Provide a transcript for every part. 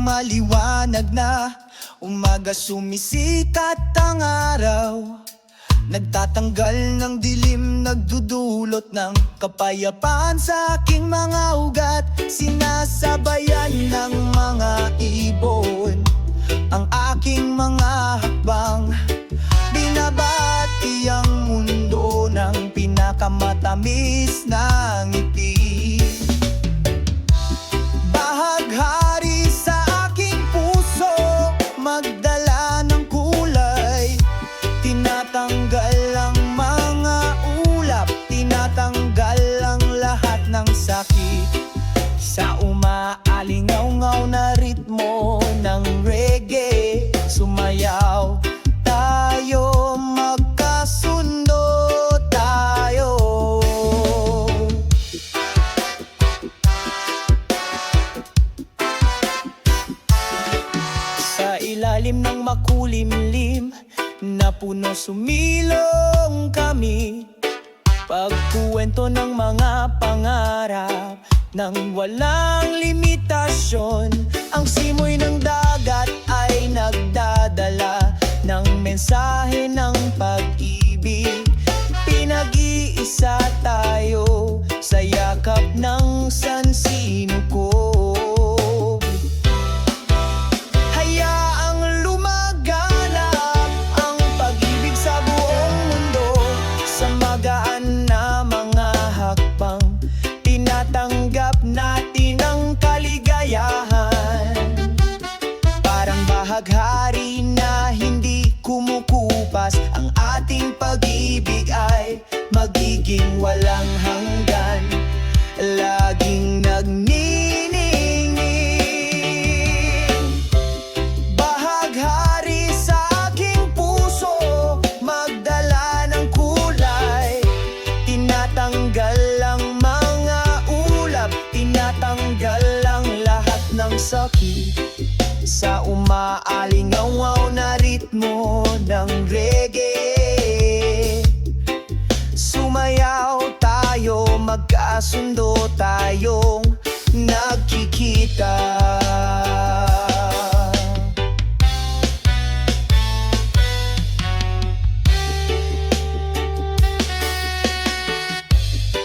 maliwanag na umaga, sumisikat ang araw, nagtatanggal ng dilim, nagdudulot ng kapayapaan sa aking mga ugat. Sinasabayan ng mga ibon ang aking mga hakbang, binabati ang mundo ng pinakamatamis na ngiti. Bahaghari sa aking puso, magdala ng kulay, tinatanggal ang mga ulap, tinatanggal ang lahat ng sakit. Sa umaalingaw-ngaw na ritmo ng reggae, sumayaw tayo, magkasundo tayo. Sa ilalim ng makulimlim na puno, sumilong kami, pagkuwento ng mga pangarap nang walang limitasyon. Ang simoy ng dagat ay nagdadala ng mensahe ng pag-ibig. Pinag-iisa tayo sa yakap ng sansinukob. Hayaang lumaganap ang pag-ibig sa buong mundo, sa magaan na mga hakbang, tinatanggap natin ang kaligayahan. Parang bahaghari na hindi kumukupas, ang ating pag-ibig ay magiging walang hanggan, laging nagniningning. Bahaghari sa aking puso, magdala ng kulay, tinatanggal ang mga ulap, tinatanggal ang lahat ng sakit. Sa umaalingaw-ngaw na ritmo ng reggae, sumayaw tayo, magkasundo tayong nagkikita.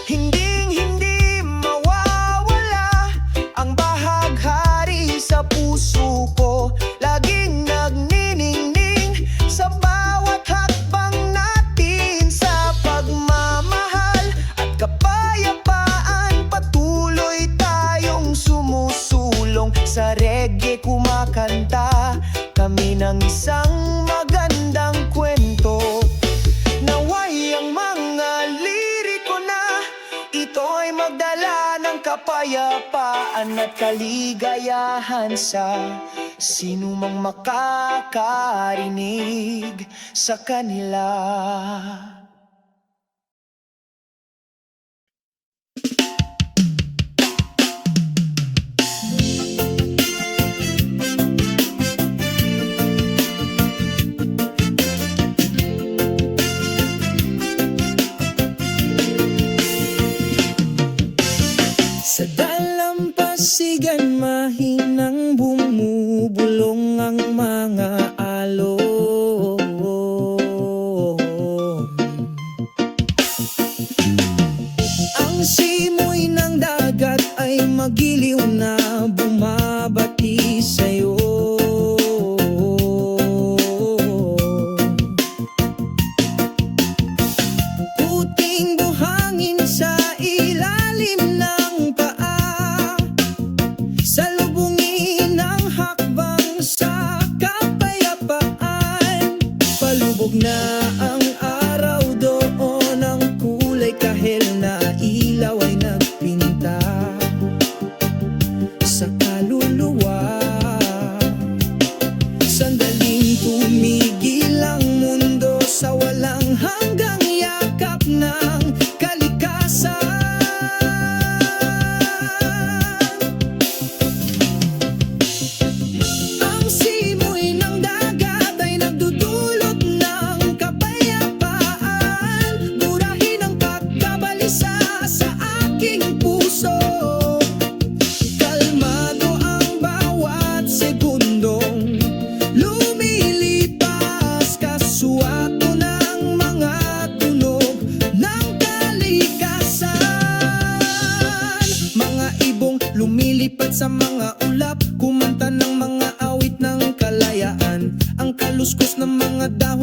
Hinding-hindi mawawala ang bahaghari sa puso ko, laging nagniningning sa bawat hakbang natin. Sa pagmamahal at kapayapaan, patuloy tayong sumusulong. Sa reggae kumakanta kami ng isang magandang kwento. Naway ang mga liriko na ito ay magdala ng kapayapaan at kaligayahan sa sinumang makakarinig sa kanila. Sa dalampasigan mahinang bumubulong ang mga alon.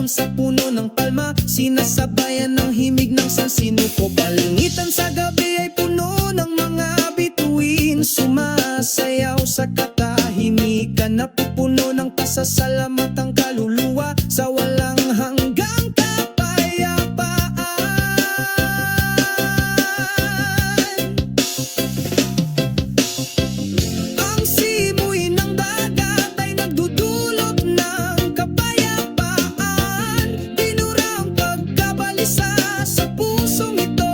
Paglalakad sa puno ng palma, sinasabayan ng himig ng sansinuko. Palangitan sa gabi ay puno ng mga bituin, sumasayaw sa katahimikan. Napupuno ng pasasalamat ang kaluluwa sa walang hanggang kapayapaan. Ang simoy ng dagat ay nagdudulot ng kapayapaan, binurang pagkabalisa sa pusong ito.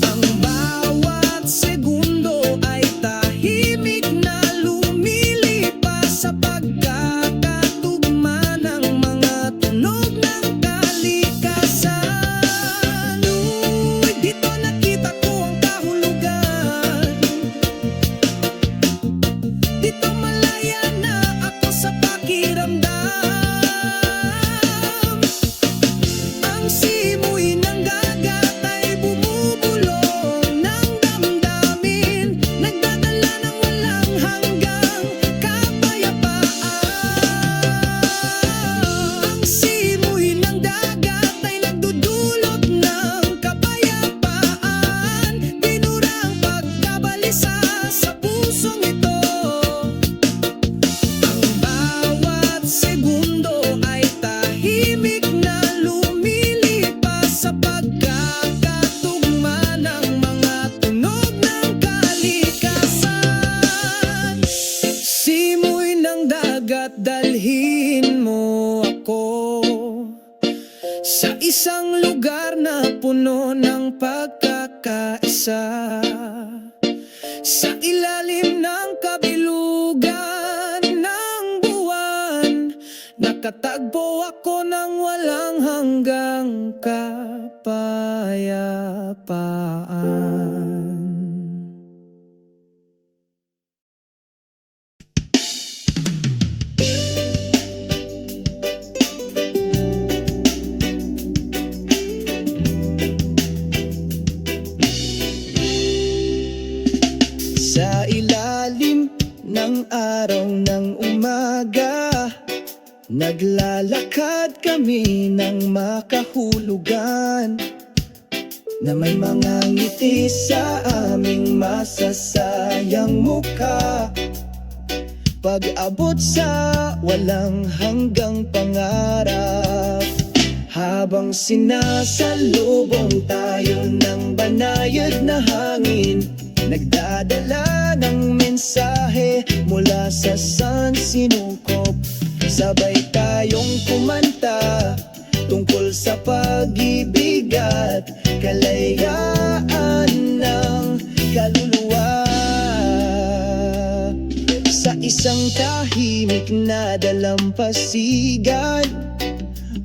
Ang bawat segundo ay tahimik na lumilipas sa pagkakatugma ng mga tunog ng kalikasan. Uy, dito nakita ko ang kahulugan, dito malaya na ako sa pakiramdam. Ang simoy ng dagat ay bumubulong ng damdamin, nagdadala ng walang hanggang kapayapaan. Ang simoy ng dagat ay nagdudulot ng kapayapaan, binurang pagkabalisa sa pusong ito. Ang bawat segundo ay tahimik na lumilipas sa pagkakatugma ng mga tunog ng kalikasan. Simoy ng dagat, dalhin mo ako sa isang lugar na puno ng pagkakaisa. Sa ilalim ng kabilugan ng buwan, nakatagpo ako ng walang hanggang kapayapaan. Sa ilalim ng araw ng umaga, naglalakad kami ng makahulugan, na may mga ngiti sa aming masasayang mukha. Pag-abot sa walang hanggang pangarap, habang sinasalubong tayo ng banayad na hangin, nagdadala ng mensahe mula sa sansinukop. Sabay tayong kumanta tungkol sa pag-ibig at kalayaan ng kaluluwa. Sa isang tahimik na dalampasigan,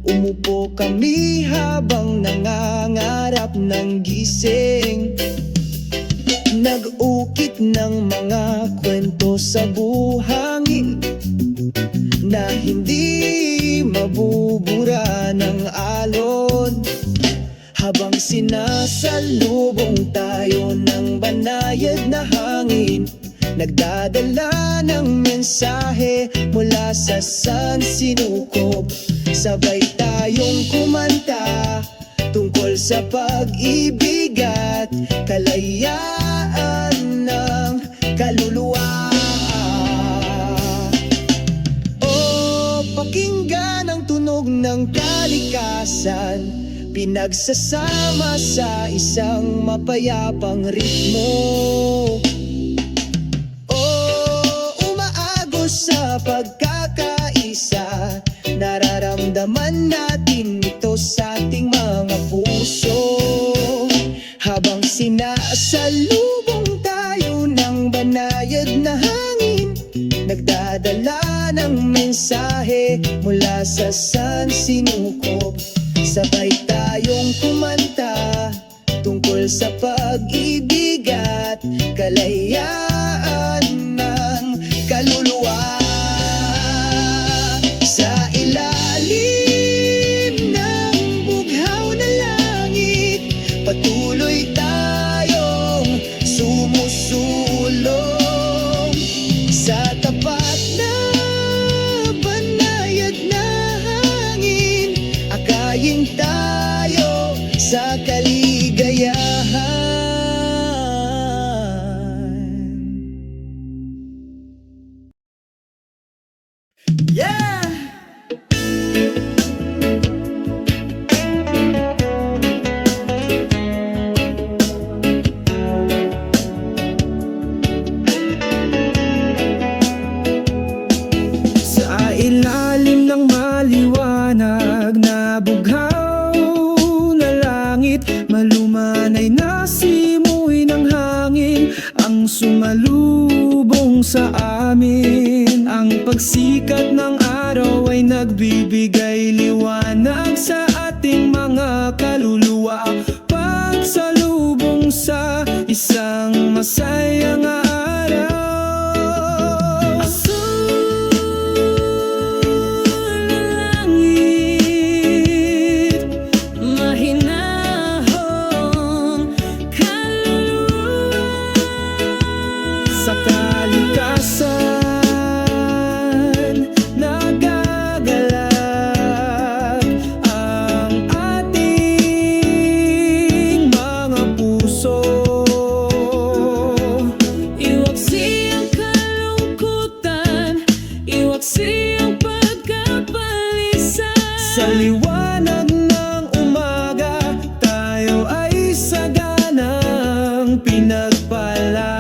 umupo kami habang nangangarap ng gising. Nag-ukit ng mga kwento sa buhangin na hindi mabubura ng alon. Habang sinasalubong tayo ng banayad na hangin, nagdadala ng mensahe mula sa sansinukop. Sabay tayong kumanta tungkol sa pag-ibig at kalayaan ng kaluluwa. O pakinggan ang tunog ng kalikasan, pinagsasama sa isang mapayapang ritmo. O umaagos sa pagkakaisa, nararamdaman natin ito sa ating mga puso. Habang sinasalubong tayo ng banayad na hangin, nagdadala ng mensahe mula sa sansinukop. Sabay tayong kumanta tungkol sa pag-ibig at kalayaan ng kaluluwa. Sa ilalim ng bughaw na langit, patuloy tayong sumusulong sa tapat na banayad na tumutulong sa amin. Ang pagsikat ng araw ay nagbibigay liwanag sa ating mga kaluluwa. Pagsalubong sa isang masayang araw. Asul na langit, mahinahong kaluluwa. Sa kalikasan nagagalak ang ating mga puso. Iwaksi ang kalungkutan, iwaksi ang pagkabalisa. Sa liwanag ng umaga, tayo ay saganang pinagpala.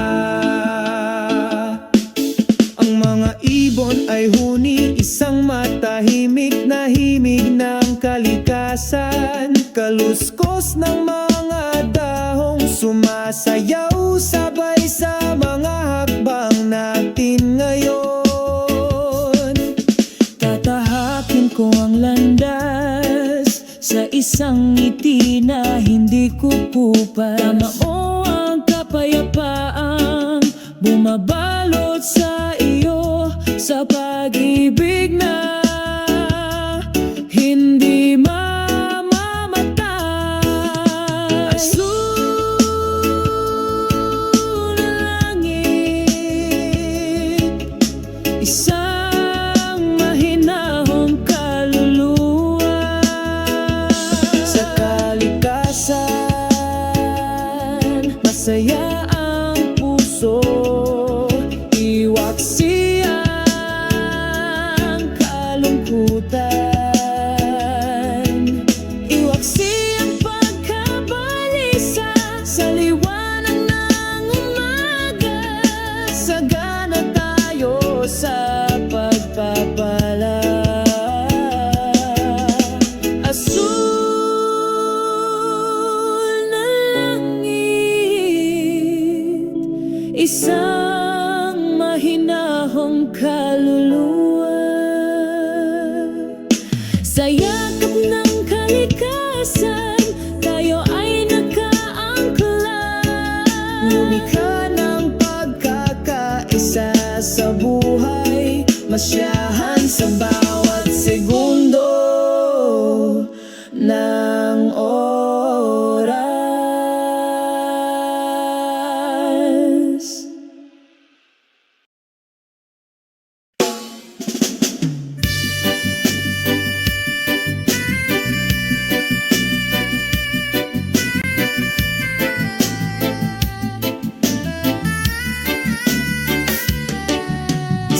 Ang mga ibon ay huni, isang matahimik na himig ng kalikasan. Kaluskos ng mga dahong sumasayaw sabay sa mga hakbang natin ngayon. Tatahakin ko ang landas sa isang ngiti na hindi kukupas. Tama mo ang kapayapaang bumabalot sa iyo, sa pag-ibig na hindi mamamatay. Asul na langit, isang mahinahong kaluluwa. Sa kalikasan, masaya ang puso. Iwaksi ang kalungkutan, iwaksi ang pagkabalisa. Sa liwanag ng umaga, sagana tayo sa pagpapala. Asul na langit, isang mahinahong kaluluwa. Sa yakap ng kalikasan, tayo ay nakaangkla. Lumikha ng pagkakaisa sa buhay, masyahan sa bawat segundo ng oras.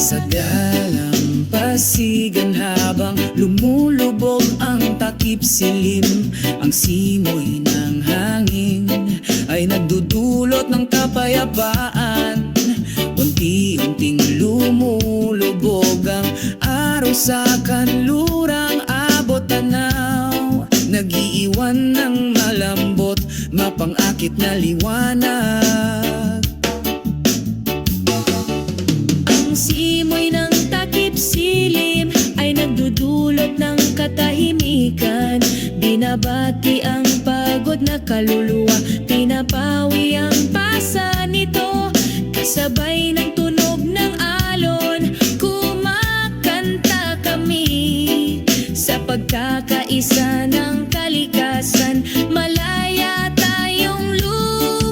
Sa dalampasigan habang lumulubog ang takip silim, ang simoy ng hangin ay nagdudulot ng kapayapaan. Unti-unting lumulubog ang araw sa kanlurang abot tanaw, nag-iiwan ng malambot, mapangakit na liwanag. Simoy ng takip silim ay nagdudulot ng katahimikan. Binabati ang pagod na kaluluwa, pinapawi ang pasa nito. Kasabay ng tunog ng alon, kumakanta kami. Sa pagkakaisa ng kalikasan, malaya tayong lumutan.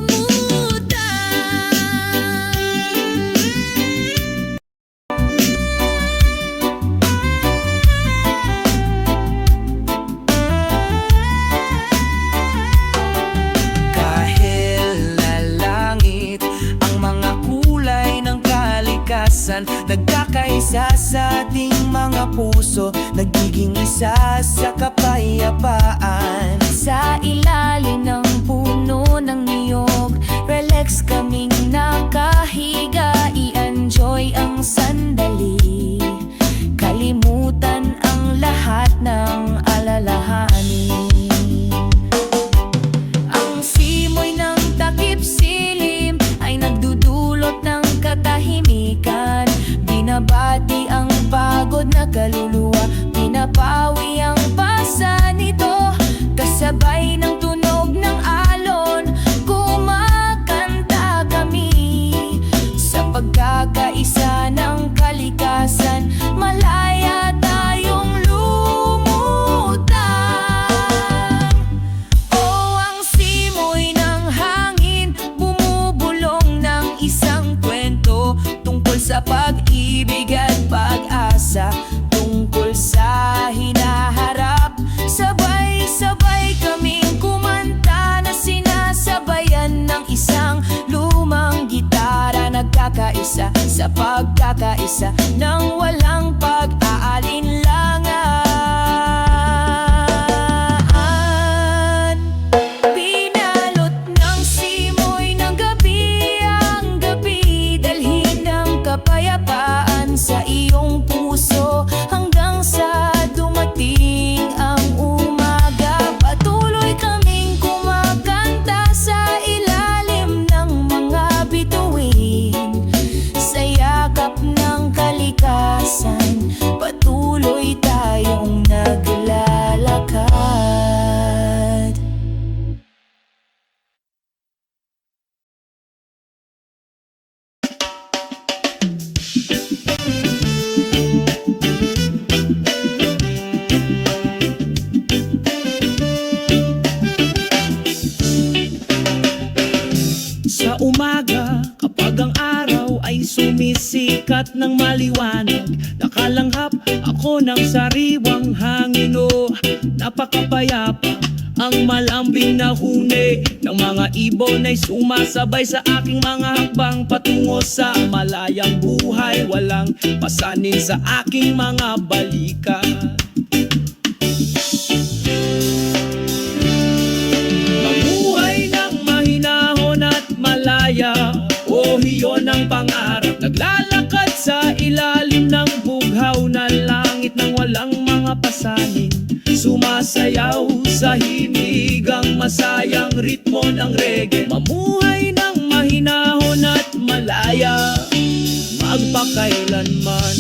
Nagkakaisa sa ating mga puso, nagiging isa sa kapayapaan. Sa ilalim ng puno ng niyog, relax kaming nakahiga, i-enjoy ang sandali, kalimutan ang lahat ng alalahanin. Ang simoy ng takip silim ay nagdudulot ng katahimikan. nagkakaisa ng kalikasan. Malaya tayong lumutang. O ang simoy ng hangin, bumubulong ng isang kwento tungkol sa pag-ibig at pag-asa, tungkol sa hinaharap. Sabay-sabay kaming kumanta na sinasabayan ng isang lumang gitara. Nagkakaisa sa pagkakaisa ng walang pag-aalinlangan. Binalot ng simoy ng gabi ang gabi, dalhin ng kapayapaan sa iyong puso hanggang sa dumating ang umaga. Patuloy kaming kumakanta sa ilalim ng mga bituin, sa yakap ng kalikasan. Patuloy tayong naglalakad. Sa umaga, kapag ang araw ay sumisikat ng maliwanag, nakalanghap ako ng sariwang hangin. O napakapayapa ang malambing na huni ng mga ibon ay sumasabay sa aking mga hakbang patungo sa malayang buhay. Walang pasanin sa aking mga balikat. Mamuhay ng mahinahon at malaya, o iyon ang pangarap. Naglalakad sa ilalim ng bughaw na langit ng walang mga pasanin, sumasayaw sa hinigang masayang ritmo ng reggae. Mamuhay ng mahinahon at malaya, magpakailanman.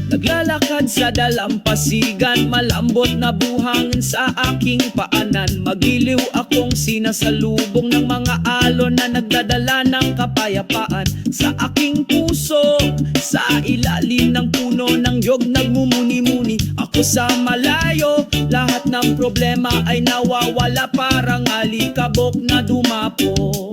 Naglalakad sa dalampasigan, malambot na buhangin sa aking paanan. Magiliw akong sinasalubong ng mga alon na nagdadala ng kapayapaan sa aking puso. Sa ilalim ng puno ng yog nagmumuni-muni ako sa malayo. Lahat ng problema ay nawawala, parang alikabok na dumapo.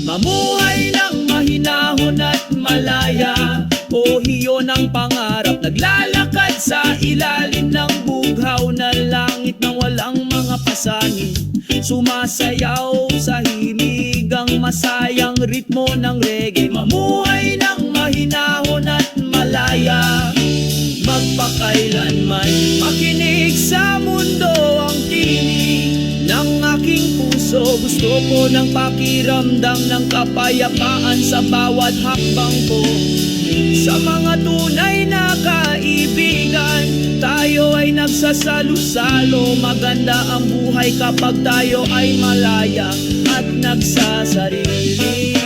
Mamuhay ng mahinahon at malaya, o iyon ang pangarap. Naglalakad sa ilalim ng bughaw na langit ng walang mga pasanin, sumasayaw sa hinigang masayang ritmo ng reggae. Mamuhay ng mahinahon at malaya, magpakailanman. Makinig sa mundo ang tinig ng aking puso. Gusto ko ng pakiramdam ng kapayapaan sa bawat hakbang ko. Sa mga tunay na kaibigan, tayo ay nagsasalo-salo. Maganda ang buhay kapag tayo ay malaya at nagsasarili.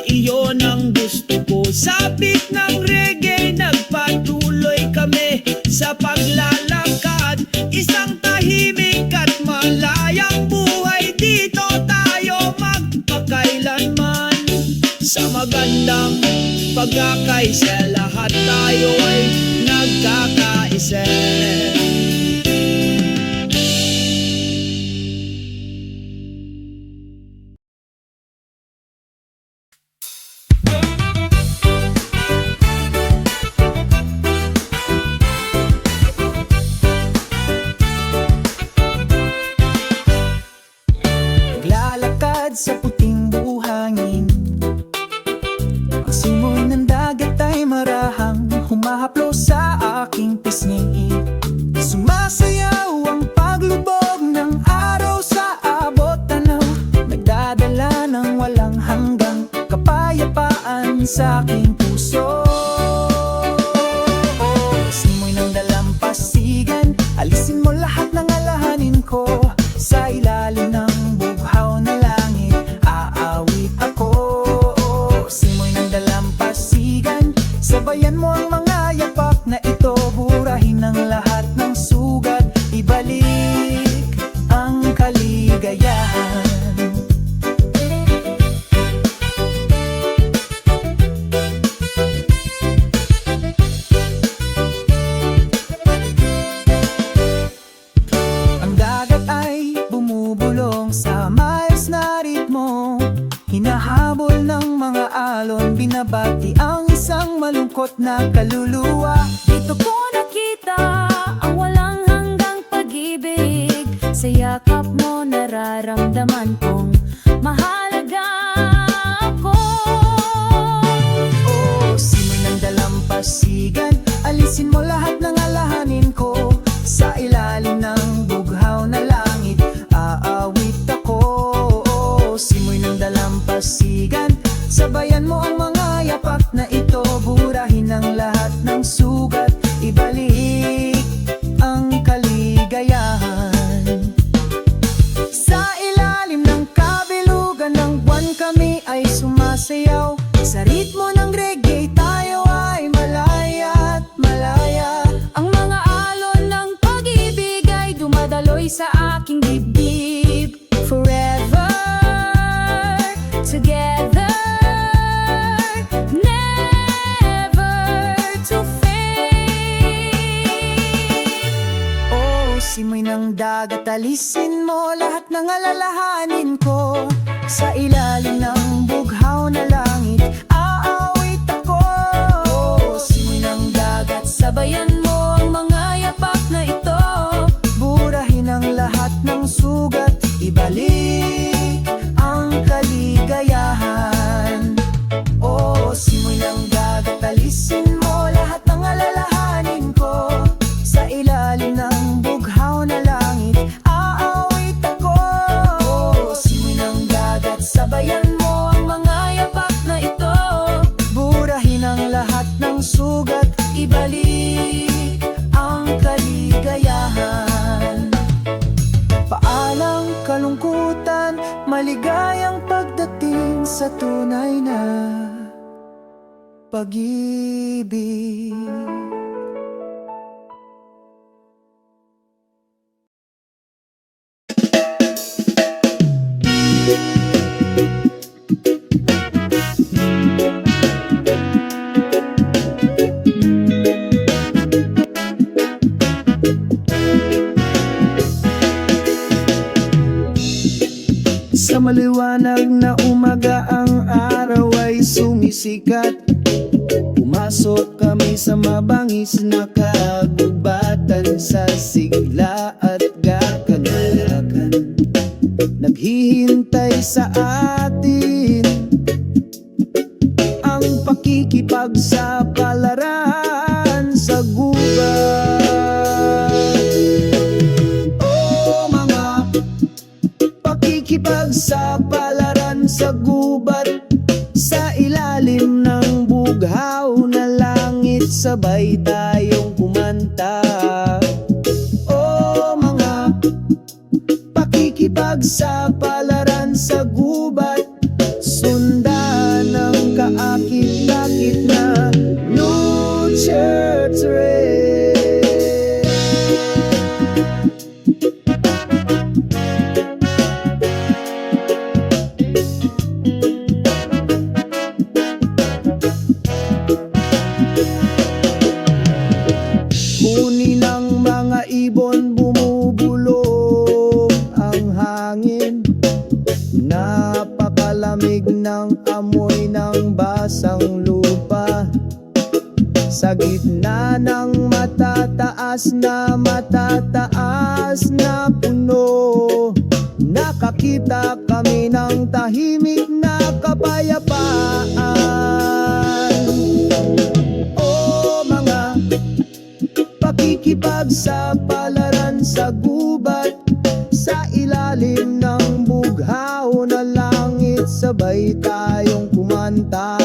Iyon ang gusto ko. Sabik ng reggae, nagpatuloy kami sa paglalakad. Isang tahimik at malayang buhay, dito tayo magpakailanman. Sa magandang pagkakaisa, lahat tayo ay nagkakaisa. Sa puting buhangin, ang simoy ng dagat ay marahang humahaplo sa aking pisngi. sa aking puso. Simoy ng dalampasigan, alisin mo lahat ng alalahanin ko. Sa ilalim ng bughaw na langit, aawit ako. Simoy ng dalampasigan, sabayan mo ang mga yapak na ito. Burahin ang lahat ng sugat, ibalik ang kaligayahan. Ang dagat ay bumubulong sa maayos na ritmo, hinahabol ng mga alon, binabati ang isang malungkot na kaluluwa. Dito ko nakita ang walang hanggang pag-ibig. Sa yakap mo nararamdaman kong mahalaga ako. Simoy ng dalampasigan, alisin mo lahat ng alalahanin ko. Sa ilalim ng bughaw na langit, aawit ako. Simoy ng dalampasigan, sabayan mo ang mga yapak na ito. Burahin ang lahat ng sugat, ibalik ang kaligayahan. Sa ilalim ng kabilugan ng buwan kami ay sumasayaw. Sa ritmo ng reggae tayo ay malaya at malaya. Ang mga alon ng pag-ibig ay dumadaloy sa aking dibdib. Forever together, never to fade. Simoy ng dagat, alisin mo lahat ng alalahanin ko. Sa ilalim ng bughaw na langit, aawit ako. Simoy ng dagat, Sabayan mo ang mga yapak na ito. burahin ang lahat ng sugat, ibalik ang kaligayahan. Simoy ng dagat, alisin mo lahat ng alalahanin ko. Sa ilalim ng bughaw na langit, aawit ako. Simoy ng dagat, Sabayan mo ang mga yapak na ito. burahin ang lahat ng sugat, Ibalik ang kaligayahan. Paalang kalungkutan, maligayang pagdating sa tunay na pag-ibig. Sa maliwanag na umaga, ang araw ay sumisikat. Pumasok kami sa mabangis na kagubatan, sa sigla at gakagalakan. Naghihintay sa atin ang pakikipagsapalaran sa gubat. Pakikipagsapalaran sa gubat, sa ilalim ng bughaw na langit, sabay tayong kumanta. Mga pakikipagsapalaran sa gubat, sundan ng kaakit-akit na nurture trail. Huni ng mga ibon, bumubulong ang hangin. Napakalamig ng amoy ng basang lupa. Sa gitna ng matataas na puno, nakakita kami ng tahimik na kapayapaan. Mga pakikipagsapalaran sa gubat, sa ilalim ng bughaw na langit, sabay tayong kumanta.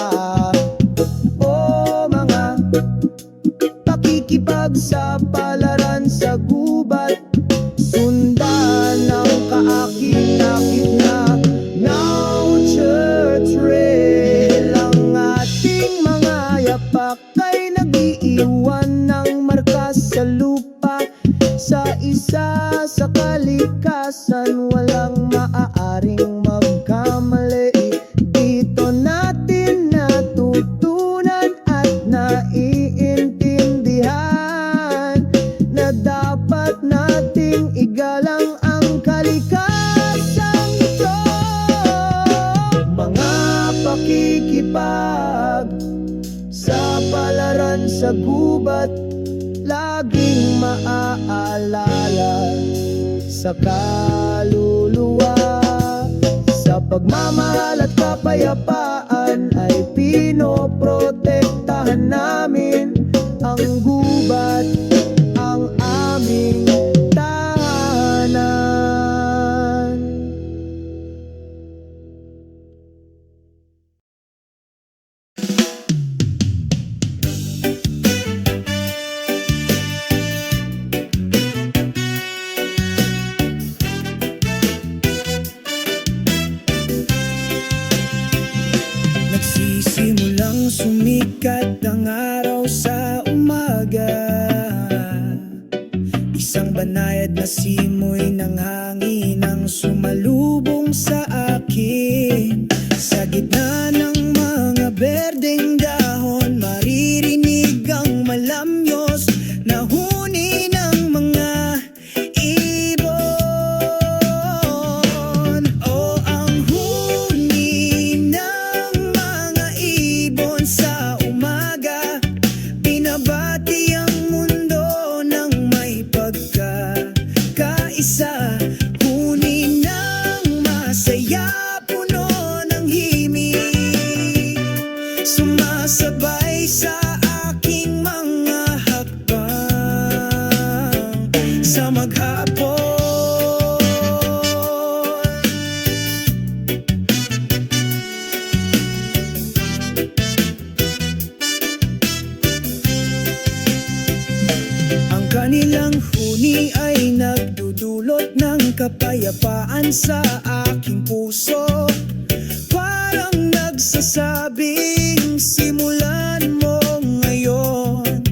kalikasan, walang maaaring magkamali. Dito natin natutunan at naiintindihan na dapat nating igalang ang kalikasang ito. Mga pakikipag sa palaran sa gubat, laging maaalala sa kaluluwa. Sa pagmamahal at kapayapaan ay pinoprotektahan namin ang gubat, ang aming tahanan. Nagsisimulang sumikat ang araw sa umaga, isang banayad na simoy ng hangin ang sumalubong sa akin. Sa gitna ng mga berdeng dahon, maririnig ang malamyos na huni ng mga ibon. O ang huni ng mga ibon sa umaga, binabati ang mundo ng may pagkakaisa. Huni ng masaya, puno ng himig, sumasabay sa aking mga hakbang sa maghapon. Ang kanilang huni ay nagdudulot ng kapayapaan sa aking puso. Parang nagsasabing, simulan mo ngayon.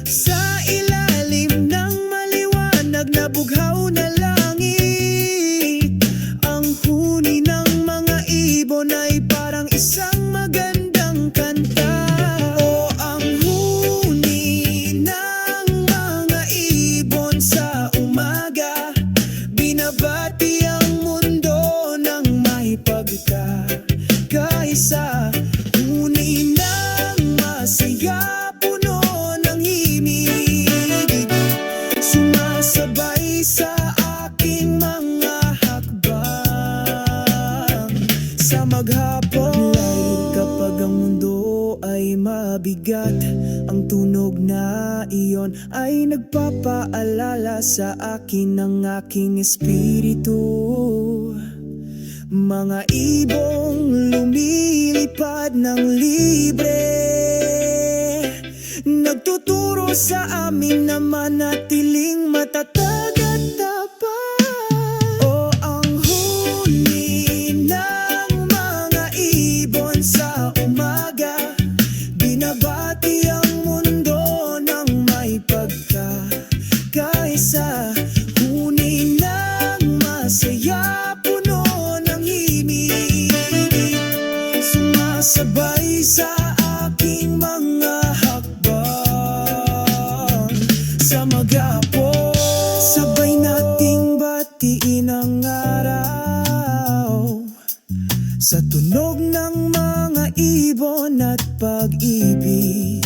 Sa ilalim ng maliwanag na bughaw na langit, ang huni ng mga ibon ay parang isang magandang kanta. O ang huni ng mga ibon sa umaga, binabati ang mundo ng may pagkakaisa. Huni ng masaya, puno ng himig, sumasabay sa aking mga hakbang sa maghapon. Kapag ang mundo ay mabigat, ang tunog na iyon ay nagpapaalala sa akin ng aking espiritu. Mga ibong lumilipad ng libre, nagtuturo sa amin na manatiling matatag at tapat. O ang huni ng mga ibon sa umaga, binabati ang mundo ng may pagkakaisa. Huni ng masaya, puno ng himig, sumasabay sa aking mga hakbang sa maghapon. Sabay nating batiin ang araw sa tunog ng mga ibon at pag-ibig.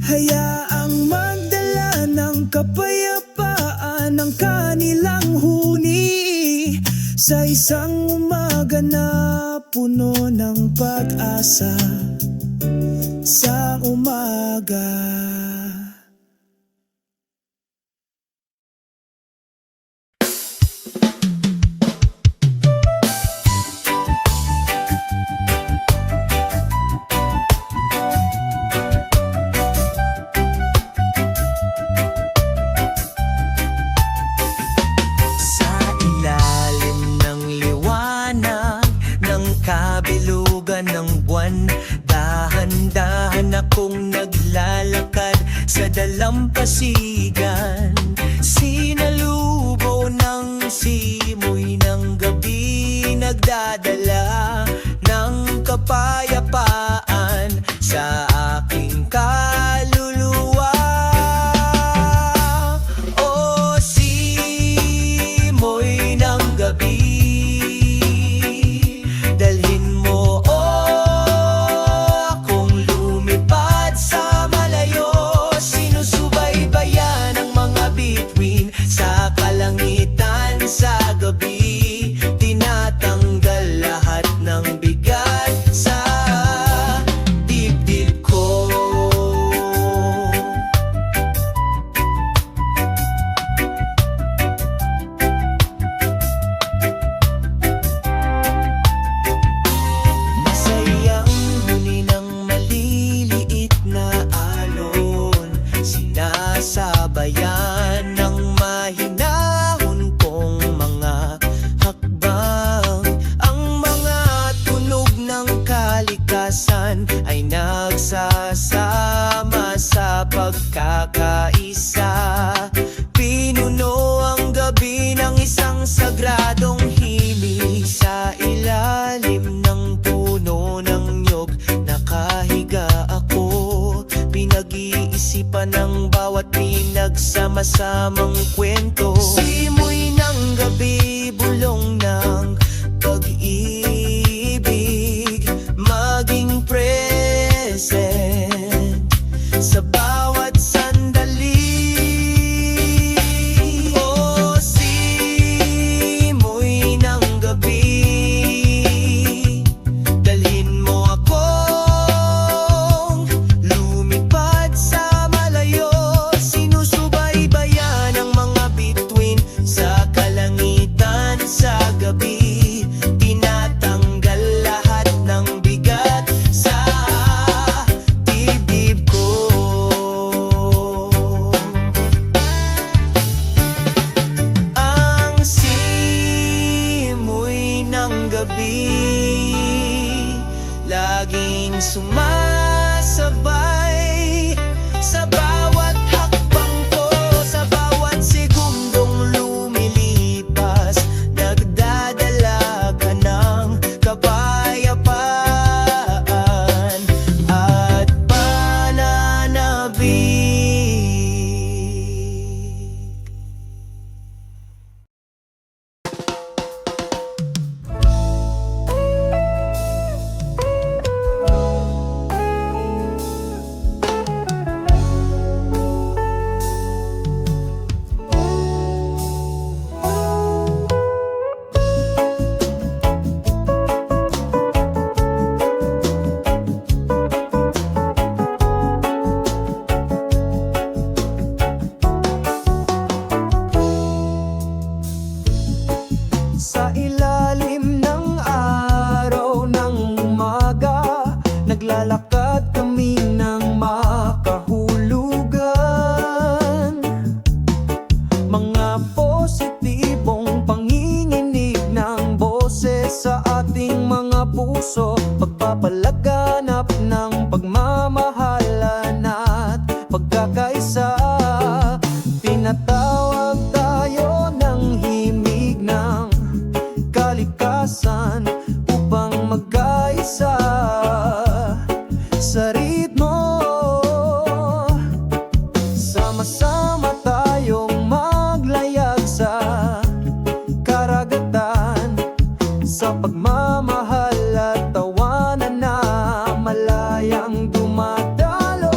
Hayaang magdala ng kapayapaan ang kanilang huni sa isang umaga na puno ng pag-asa sa umaga. Sa ilalim ng liwanag ng kabilugan ng buwan, dahan-dahan akong naglalakad sa dalampasigan. Sinalubo ng nagdadala ng kapayapaan sa aking kaluluwa. O simoy ng gabi, dalhin mo akong lumipad sa malayo. Sinusubaybayan ang mga bituin sa kalangitan sa gabi. Tinatanggal lahat ng bigat sa dibdib ko. Masayang huni ng maliliit na alon, sinasabayan ng mahinahon kong mga hakbang. Ang mga tunog ng kalikasan ay nagsasama sa pagkakaisa. Pinuno ang gabi ng isang sagradong himig. Sa ilalim ng puno ng nyog nakahiga ako, pinag-iisipan ng bawat pinagsama-samang kwento. Simoy ng gabi, bulong ng pag-ibig, maging present sa bawat sandali. O simoy ng gabi, dalhin mo akong lumipad sa malayo. Sinusubaybayan ang mga bituin sa kalangitan sa gabi. Tinatanggal lahat ng bigat sa dibdib ko. Ang simoy ng gabi laging sumasabay sa bawat hakbang ko, sa bawat segundong lumilipas. Nagdadala ka ng kapayapaan at pananabik. Sa ilalim ng araw ng umaga, naglalakad kami ng makahulugan. Mga positibong panginginig ng boses sa ating mga puso, pagpapalaganap ng pagmamahalan at pagkakaisa. Tinatawag tayo ng himig ng kalikasan upang magkaisa sa ritmo. Sama-sama tayong maglayag sa karagatan, sa pagmamahal at tawanan na malayang dumadaloy.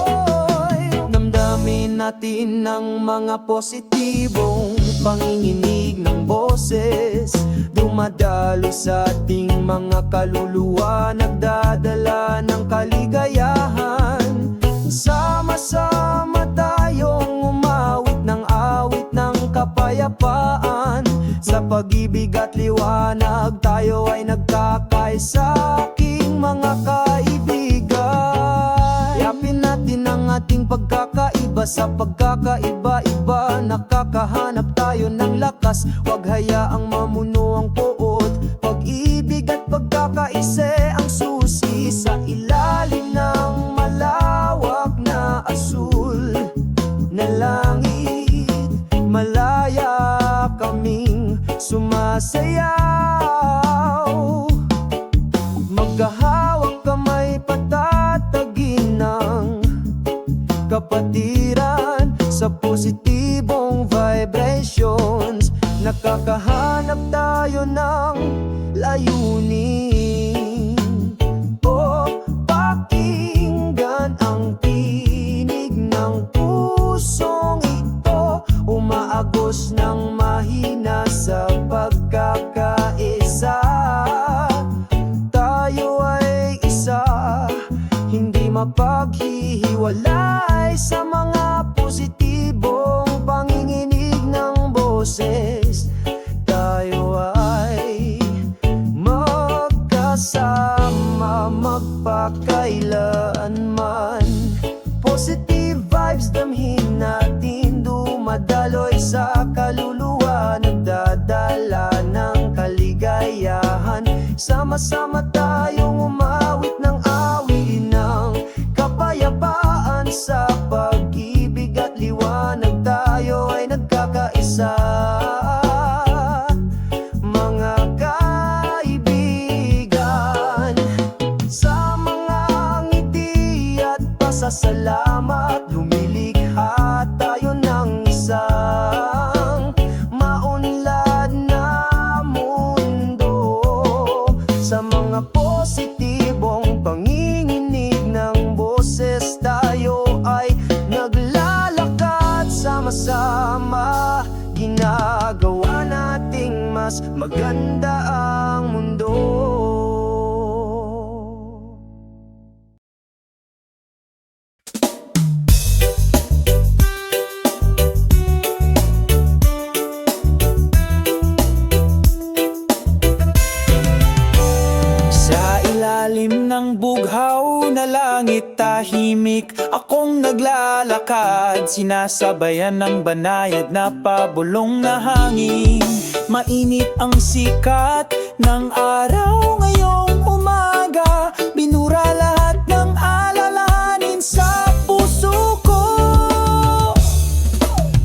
Damdamin natin ang mga positibong panginginig ng boses, dumadalo sa ating mga kaluluwa, nagdadala ng kaligayahan. Sama-sama tayong umawit ng awit ng kapayapaan. Sa pag-ibig at liwanag, tayo ay nagkakaisa, aking mga kaibigan. Yapin natin ang ating pagkakaiba, sa pagkakaiba-iba nakakahanap tayo ng lakas. Huwag hayaang mamuno ang puot, pag-ibig at pagkakaisa ang susi. Sa ilalim ng malawak na asul na langit, malaya kaming sumasayaw. nakakahanap tayo ng layunin. O pakinggan ang tinig ng pusong ito, umaagos ng mahina sa pagkakaisa. Tayo ay isa, hindi mapaghihiwalay sa mga positibong panginginig ng boses. Tayo ay magkasama magpakailanman. Positive vibes damhin natin, dumadaloy sa kaluluwa, nagdadala ng kaligayahan. Sama-sama tayong umawit ng awit ng kapayapaan. Sa pag-ibig at liwanag tayo ay nagkakaisa. Mga kaibigan, sa mga ngiti at pasasalamat, lumilikha tayo ng isang maunlad na mundo. Sa mga positibong panginginig ng boses, tayo ay naglalakad sama-sama. Ginagawa nating mas maganda ang mundo. Sa ilalim ng bughaw na langit tahimik, akong naglalakad, sinasabayan ng banayad na pabulong na hangin. Mainit ang sikat ng araw ngayong umaga, binura lahat ng alalahanin sa puso ko.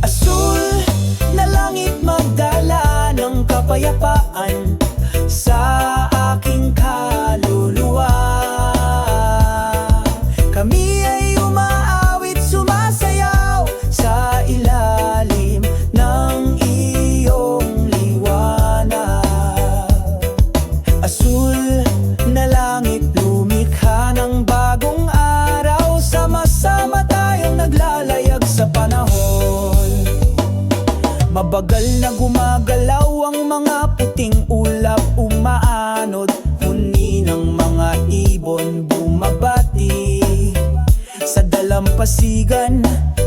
Asul na langit magdala ng kapayapaan sa aking kaluluwa. Kami ay umaawit, sumasayaw sa ilalim ng iyong liwanag. Asul na langit lumikha ng bagong araw, sama-sama tayong naglalayag sa panahon. Mabagal na gumagalaw ang mga puting ulap, umaanod, huni ng mga ibon bumabati. Sa dalampasigan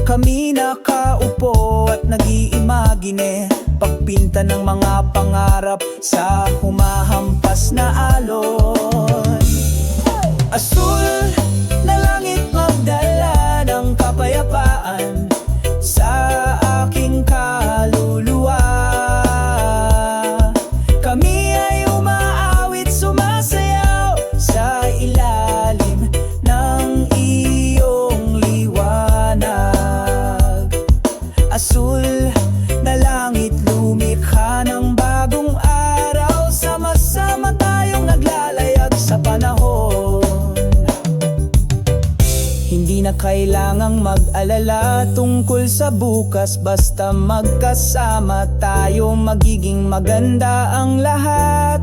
kami nakaupo at nag-iimagine, pagpinta ng mga pangarap sa humahampas na alon. Asul na langit magdala ng kapayapaan sa aking kaluluwa. Kami ay umaawit, sumasayaw sa ilalim ng iyong liwanag. Asul na langit lumikha ng bagong araw, sama-sama tayong naglalayag sa panahon. Hindi na kailangang mag-alala tungkol sa bukas, basta magkasama tayo magiging maganda ang lahat.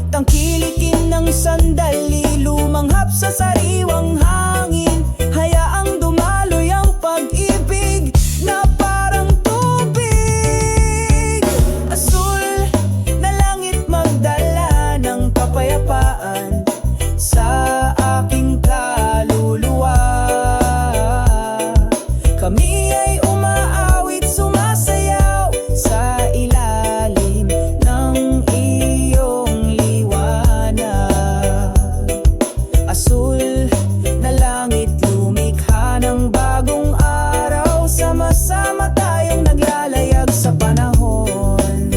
Tangkilikin ng sandali, lumanghap sa sariwang hangin, hayaang dumaloy ang pag-ibig na parang tubig. Asul na langit magdala ng kapayapaan sa aking kaluluwa. Kami ay umaawit, sumasayaw sa ilalim ng iyong liwanag. Asul na langit lumikha ng bagong araw, sama-sama tayong naglalayag sa panahon.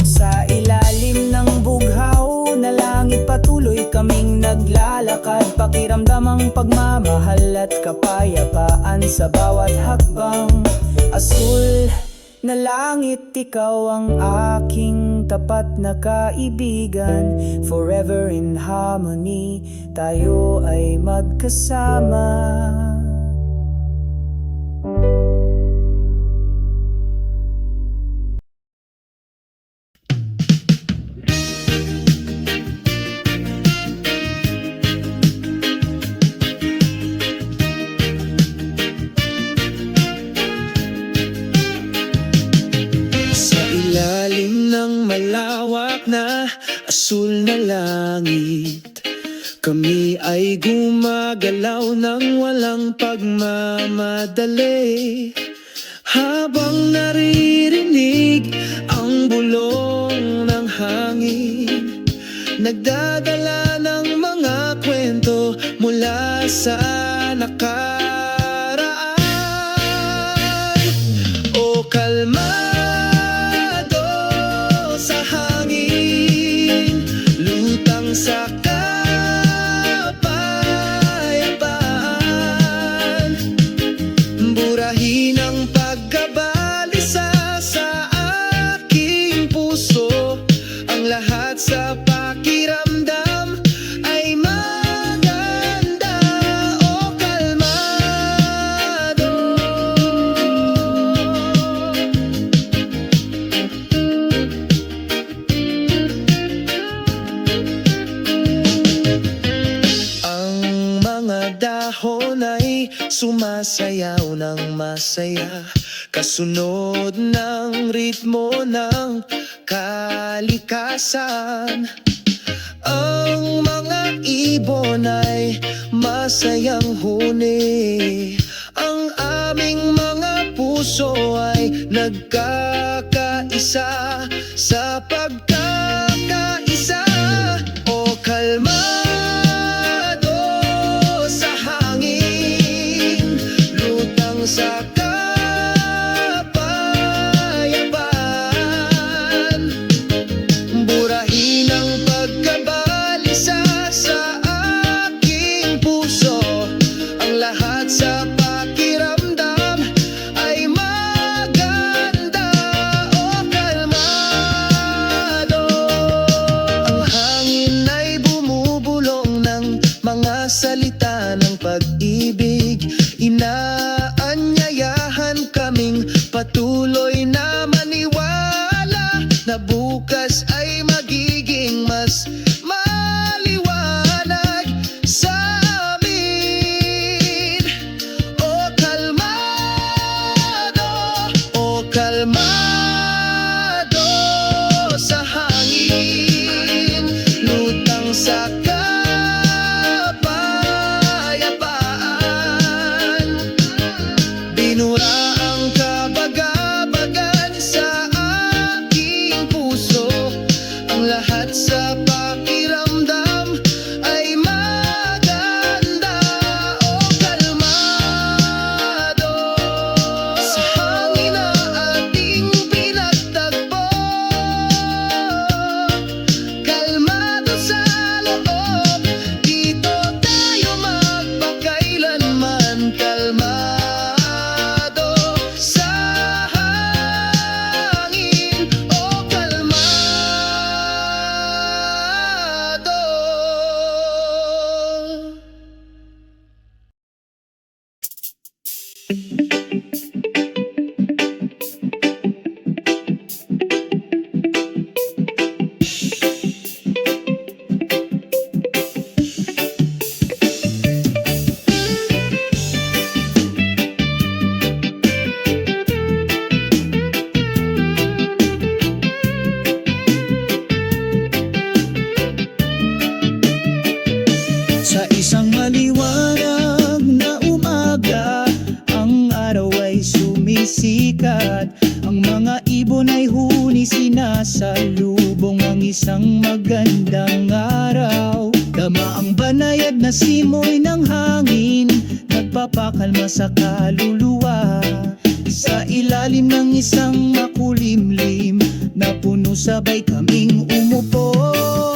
Sa ilalim ng bughaw na langit patuloy kaming naglalakad, pakiramdam ang pagmamahal at kapayapaan sa bawat hakbang. Asul na langit, ikaw ang aking tapat na kaibigan. Forever in harmony, tayo ay magkasama. ng malawak na asul na langit. Kami ay gumagalaw ng walang pagmamadali, habang naririnig ang bulong ng hangin, nagdadala ng mga kwento mula sa nakaraan. O kalmado sa hangin, lutang sa kapayapaan, burahin ang pagkabalisa sa aking puso. Ang lahat sa pakiramdam ay maganda. O kalmado. Ang mga dahon ay sumasayaw ng masaya, kasunod ng ritmo ng kalikasan. Ang mga ibon ay masayang huni, ang aming mga puso ay nagkakaisa sa pagkakaisa. O kalmado sa hangin, lutang sa kapayapaan, burahin ang pagkabalisa sa aking puso. Ang lahat sa pakiramdam ay maganda. O kalmado. Ang hangin ay bumubulong ng mga salita ng pag-ibig, inaanyayahan kaming patuloy na maniwala na bukas ay magiging mas maliwanag sa amin. O kalmado, o kalmado sa hangin, lutang sa kapayapaan, binura ang kabagabagan sa aking puso. Ang lahat sa pakiramdam ay maganda. O kalmado sa hangin na ating pinagtagpo, kalmado sa loob, dito tayo magpakailanman. Kalmado sa hangin, o kalmado. Sa isang maliwanag na umaga, ang araw ay sumisikat. Ang mga ibon ay huni, sinasalubong ang isang magandang araw. Tama ang banayad na simoy ng hangin, nagpapakalma sa kaluluwa. Sa ilalim ng isang makulimlim na puno, sabay kaming umupo.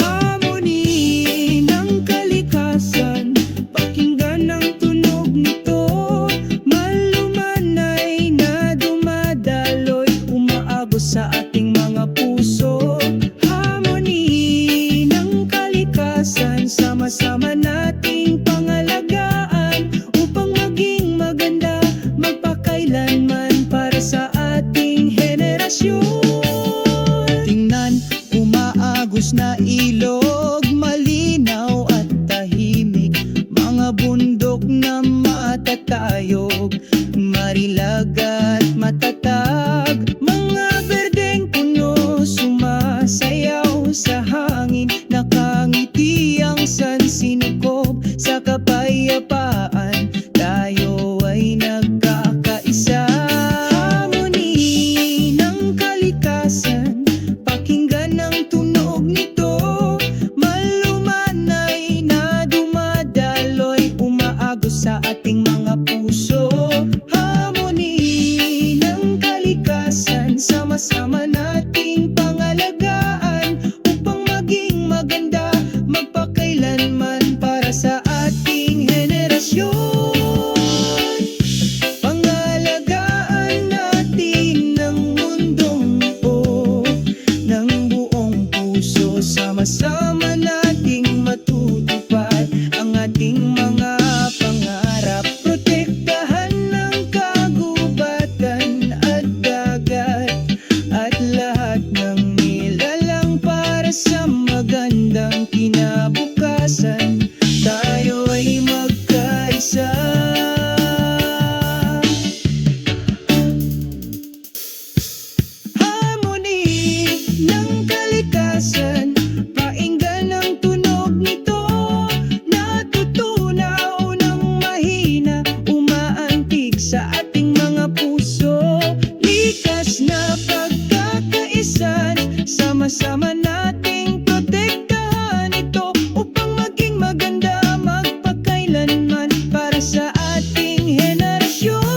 Harmony ng kalikasan, pakinggan ang tunog nito. Malumanay na dumadaloy, umaagos sa ating mga puso. Harmony ng kalikasan, sama-sama nating pangalagaan upang maging maganda magpakailanman para sa ating henerasyon. Tingnan, umaagos na ilog, malinaw at tahimik, mga bundok na matatayog, marilag at matatag, mga berdeng puno, puso, sama-sama nating matutupad ang ating mga pangarap. Protektahan ng kagubatan at dagat at lahat ng nilalang para sa magandang kinabukasan. Tayo ay magkaisa. Harmony ng kalikasan, painggan ang tunog nito. Natutunaw ng mahina, umaantig sa ating mga puso. Likas na pagkakaisan, sama-sama nating protektahan ito upang maging maganda magpakailanman para sa ating henerasyon.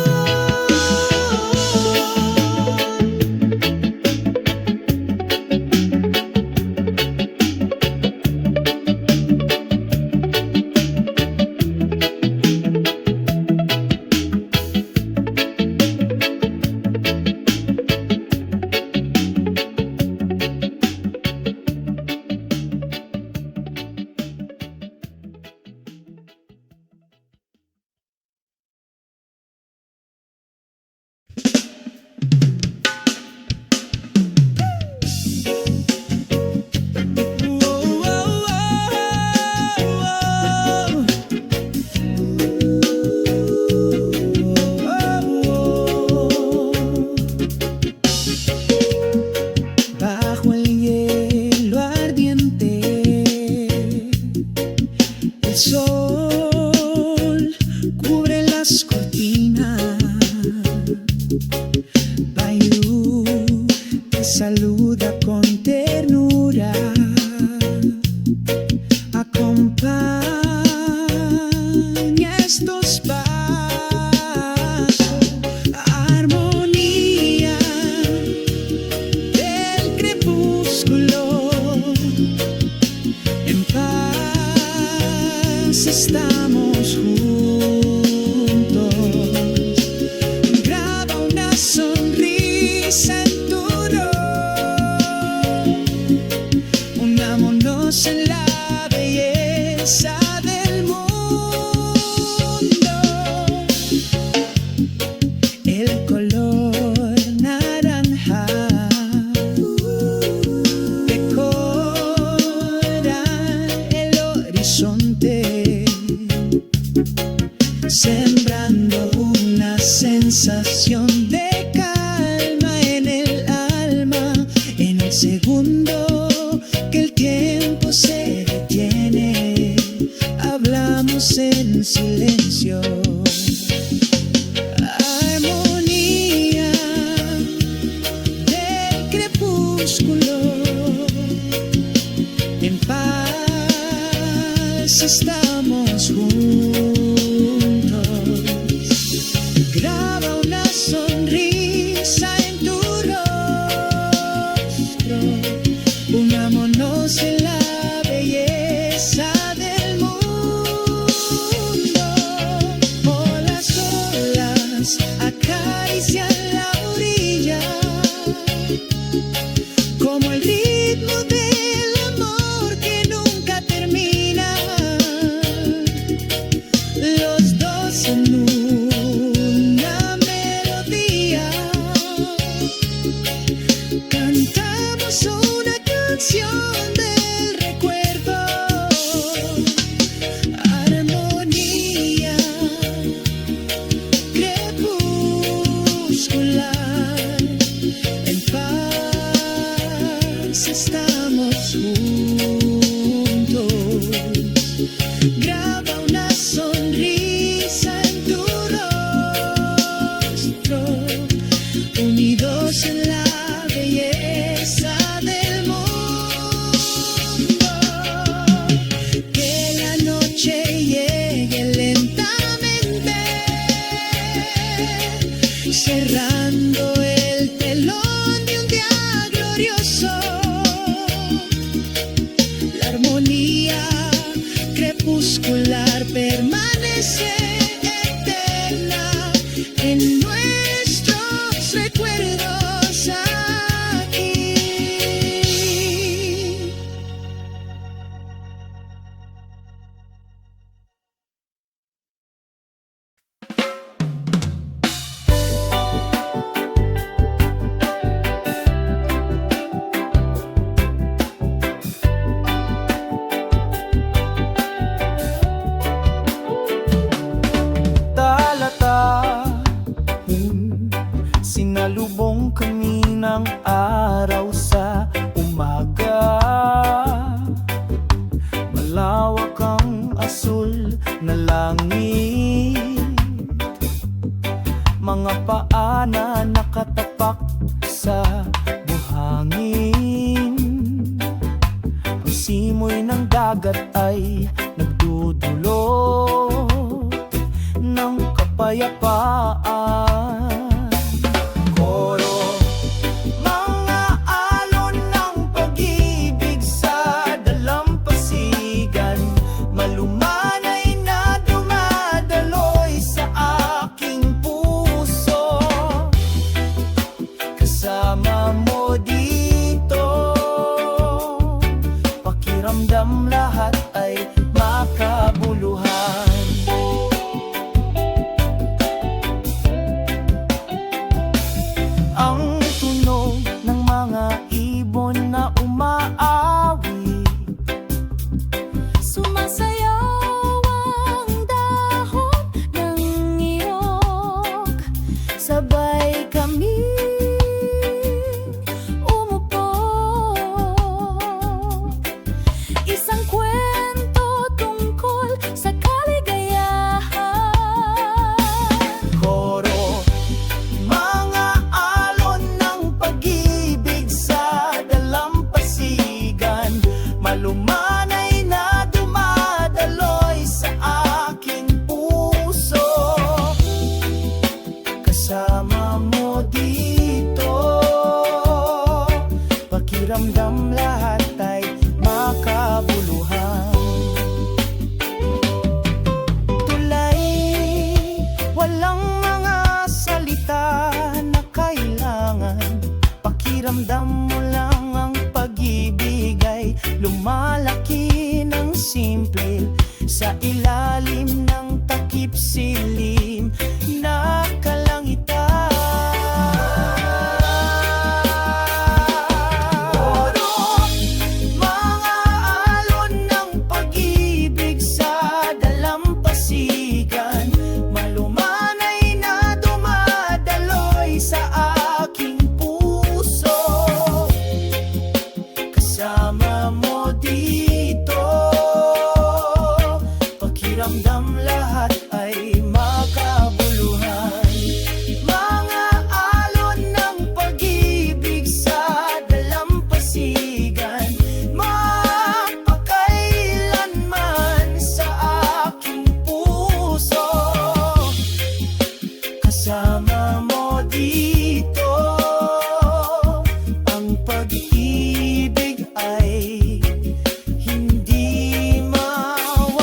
Bajo el hielo ardiente, el sol cubre las cortinas. Bayou te saluda con ternura. Acompaña estos pasos. Armonía del crepúsculo, en paz estamos juntos. Graba una sonrisa en tu rostro. Unámonos en la belleza del mundo. El color naranja decora el horizonte, sembrando una sensación de calma en el alma. En el segundo que el tiempo se detiene, hablamos en silencio. Armonía del crepúsculo, en paz estamos juntos. Graba una sonrisa en tu rostro. Unámonos en la belleza del mundo. Oh, las olas acarician la orilla, como el ritmo del amor que nunca termina. Los dos en una melodía, cantamos una canción del recuerdo. Armonía crepuscular, en paz estamos juntos. Graba una sonrisa en tu rostro, unidos en la belleza del mundo. Que la noche llegue lentamente, cerrando el telón de un día glorioso. dagat ay nagdudulot ng kapayapaan. Koro, mga alon ng pag-ibig sa dalampasigan, malumanay na dumadaloy sa aking puso. Kasama mo dito, pakiramdam lahat ay makabuluhan. Ang tunog ng mga ibon na umaawi, Sumasayaw ang dahon ng iyog, sabay kami umupog. Isang kwento tungkol sa kaligayahan. koro, mga alon ng pag-ibig sa dalampasigan, malumanay na dumadaloy sa aking puso. Kasama mo dito, pakiramdam lahat ay makabuluhan. Tulay, walang mga salita na kailangan, pakiramdam mo lang ang pag-ibig ay lumalaki ng simple sa ilalim ng takip silim na kalangitan. Koro, mga alon ng pag-ibig sa dalampasigan, malumanay na dumadaloy sa aking puso. Kasama mo dito, pakiramdam lahat ay makabuluhan. Mga alon ng pag-ibig sa dalampasigan, magpakailanman sa aking puso. Kasama mo dito, ang pag-ibig ay hindi mawawala.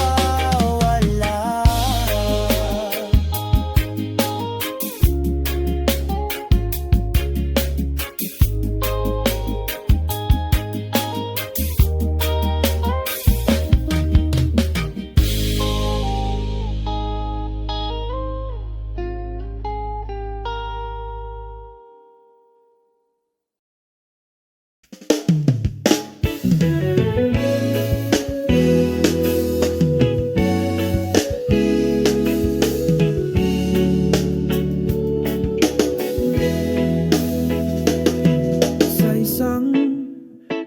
Sa isang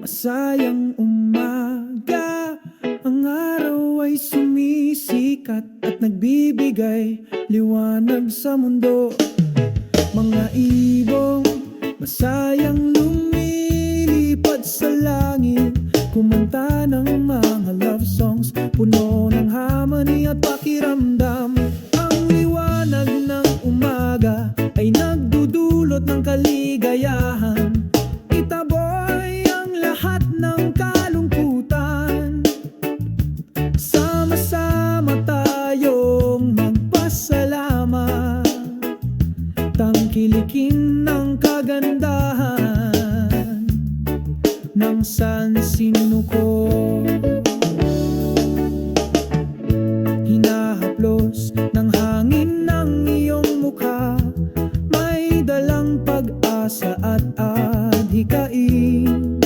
masayang umaga, ang araw ay sumisikat at nagbibigay liwanag sa mundo. Mga ibong masayang lumilipad sa langit, kumanta ng mga love songs, puno ng harmony at pakiramdam. Ang liwanag ng umaga ay nagdudulot ng kaligayahan. Itaboy ang lahat ng kalungkutan. Sama-sama tayong magpasalamat, tangkilikin ng kagandahan ng San Sinuko. Hinahaplos ng hangin ng iyong mukha, may dalang pag-asa at adhikain.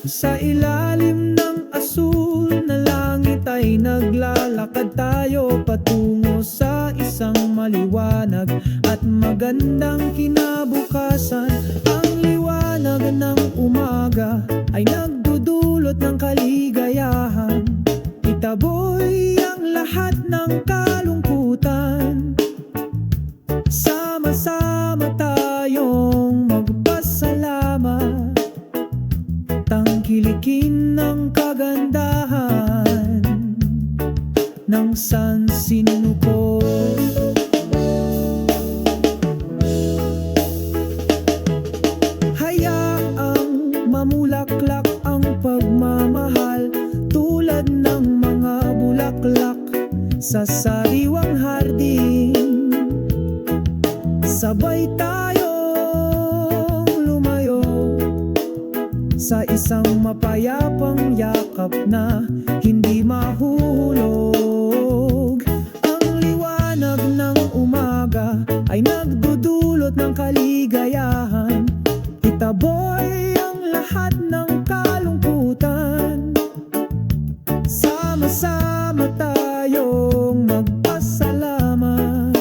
Sa ilalim ng asul na langit ay naglalakad tayo patungo sa isang maliwanag at magandang kinabukasan. Ang liwanag ng umaga ay nagdudulot ng kaligayahan. Itaboy ang lahat ng kalungkutan. Sama-sama tayong magpasalamat, tangkilikin Tangkilikin ng kagandahan ng San Sinuko. Hayaang mamulaklak ang pagmamahal tulad ng mga bulaklak sa sariwang hardin. Sabay tayong lumayo sa isang mapayapang yakap na hindi mahuhulog. Ang liwanag ng umaga ay nagdudulot ng kaligayahan. Itaboy ang lahat ng kalungkutan. Sama-sama tayong magpasalamat.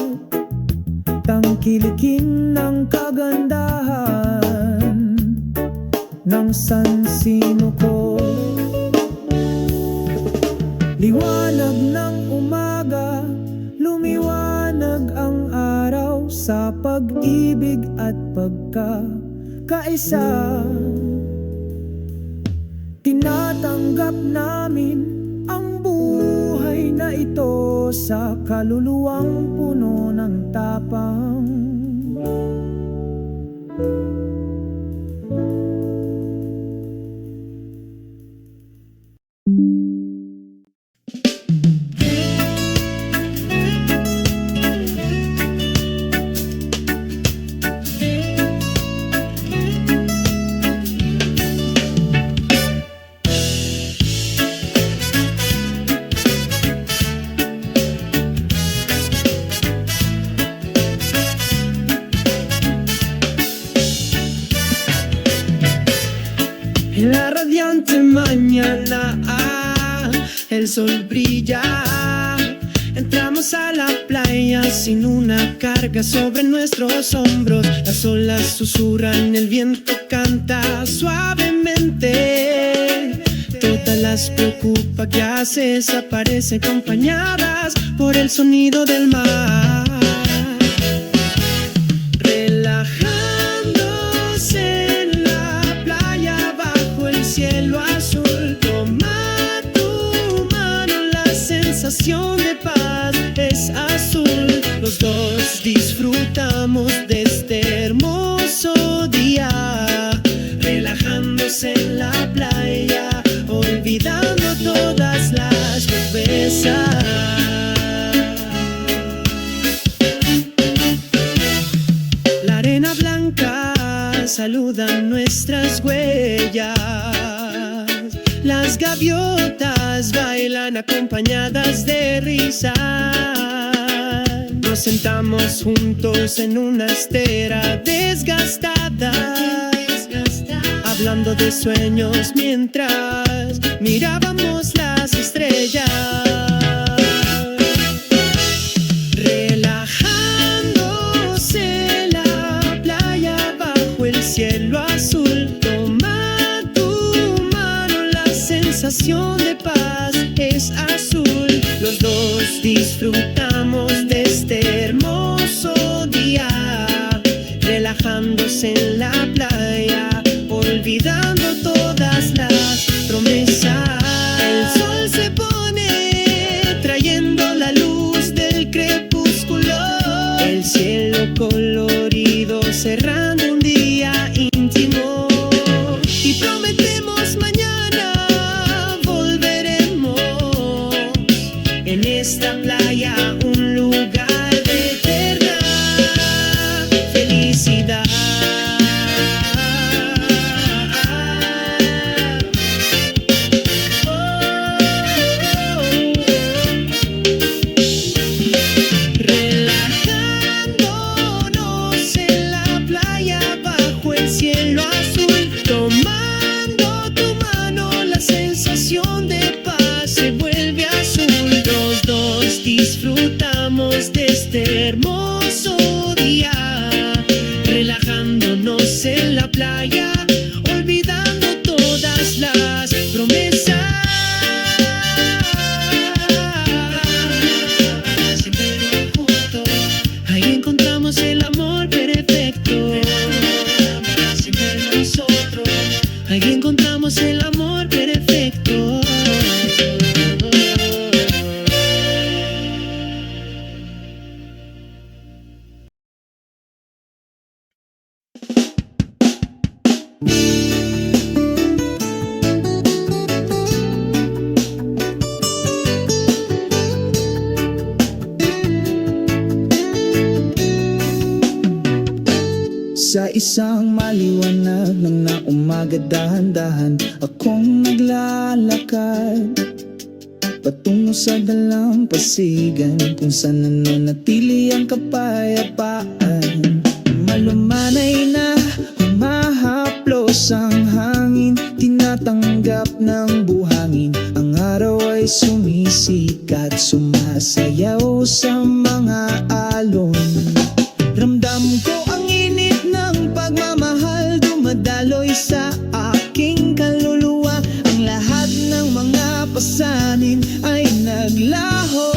Tangkilikin ng kagandahan ng San Sinuko. Liwanag ng umaga, lumiwanag ang araw sa pag-ibig at pagkakaisa. Tinatanggap namin ang buhay na ito sa kaluluwang puno ng tapang. En la radiante mañana, el sol brilla. Entramos a la playa sin una carga sobre nuestros hombros. Las olas susurran, el viento canta suavemente. Todas las preocupa que hace desaparece acompañadas por el sonido del mar. Cielo azul, toma tu mano, la sensación de paz es azul. Los dos disfrutamos de este hermoso día, relajándose en la playa, olvidando todas las cabezas. La arena blanca saluda nuestras huellas. Las gaviotas bailan acompañadas de risa. Nos sentamos juntos en una estera desgastada, hablando de sueños mientras mirábamos las estrellas. Relajándose en la playa bajo el cielo azul, toma tu mano, la sensación de paz es azul. Los dos disfrutamos de este hermoso día, relajándose en la playa, olvidando todas las promesas. El sol se pone trayendo la luz del crepúsculo, el cielo colorido cerrando un día íntimo, y prometemos mañana volveremos en esta playa, un lugar de eterna felicidad. isang maliwanag ng na umaga, dahan-dahan akong naglalakad patungo sa dalampasigan, kung saan nananatili ang kapayapaan. Malumanay na humahaplos ang hangin, tinatanggap ng buhangin. Ang araw ay sumisikat, sumasayaw sa mga alon. Ramdam ko ang init ng pagmamahal, dumadaloy sa aking kaluluwa. Ang lahat ng mga pasanin ay naglaho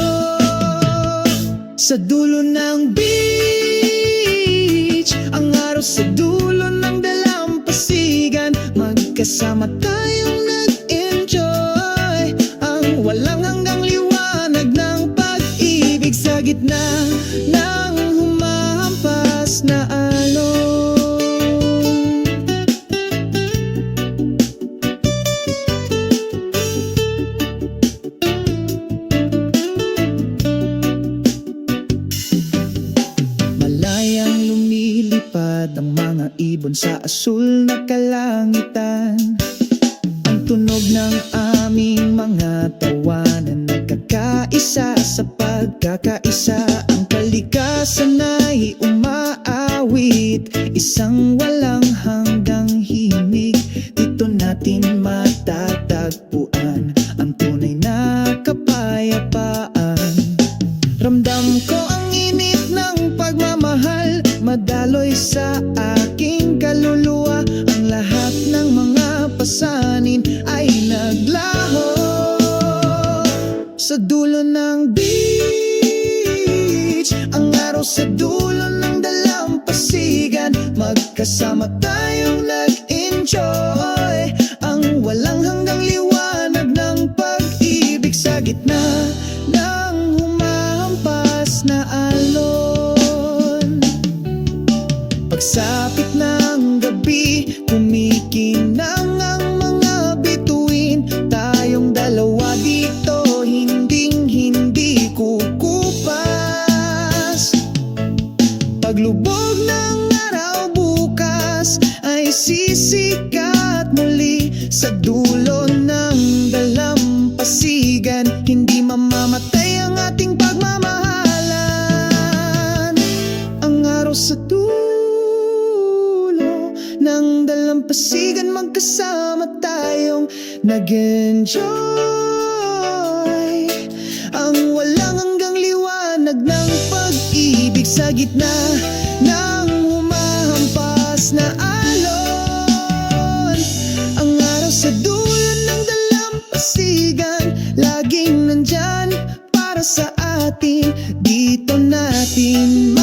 sa dulo ng beach. Ang araw sa dulo ng dalampasigan, magkasama tayong nag-enjoy. Ang walang hanggang liwanag ng pag-ibig sa gitna ng humahampas na alon. Malayang lumilipad ang mga ibon sa asul na kalangitan. Ang tunog ng aming mga tawanan, nagkakaisa sa pagkakaisa. Ang kalikasan ay umaawit, isang walang hanggang himig. Dito natin matatagpuan ang tunay na kapayapaan. Ramdam ko ang init ng pagmamahal, madaloy sa aking kaluluwa. Ang lahat ng mga pasanin ay naglaho sa dulo ng beach. Ang araw sa dulo ng dalampasigan, magkasama tayong nag-enjoy. Ang walang hanggang liwanag ng pag-ibig sa gitna ng humahampas na alon. Pagsapit ng gabi, kumikinang ang mga bituin. Tayong dalawa dito, hinding-hindi kukupas. Paglubog ng araw bukas ay sisikat muli sa dulo ng dalampasigan. Hindi mamamatay ang ating pagmamahalan. Ang araw sa dulo ng dalampasigan, magkasama tayong nag-enjoy. Ang walang hanggang liwanag ng pag-ibig sa gitna ng humahampas na alon. Ang araw sa dulo ng dalampasigan, laging nandyan para sa atin. Dito natin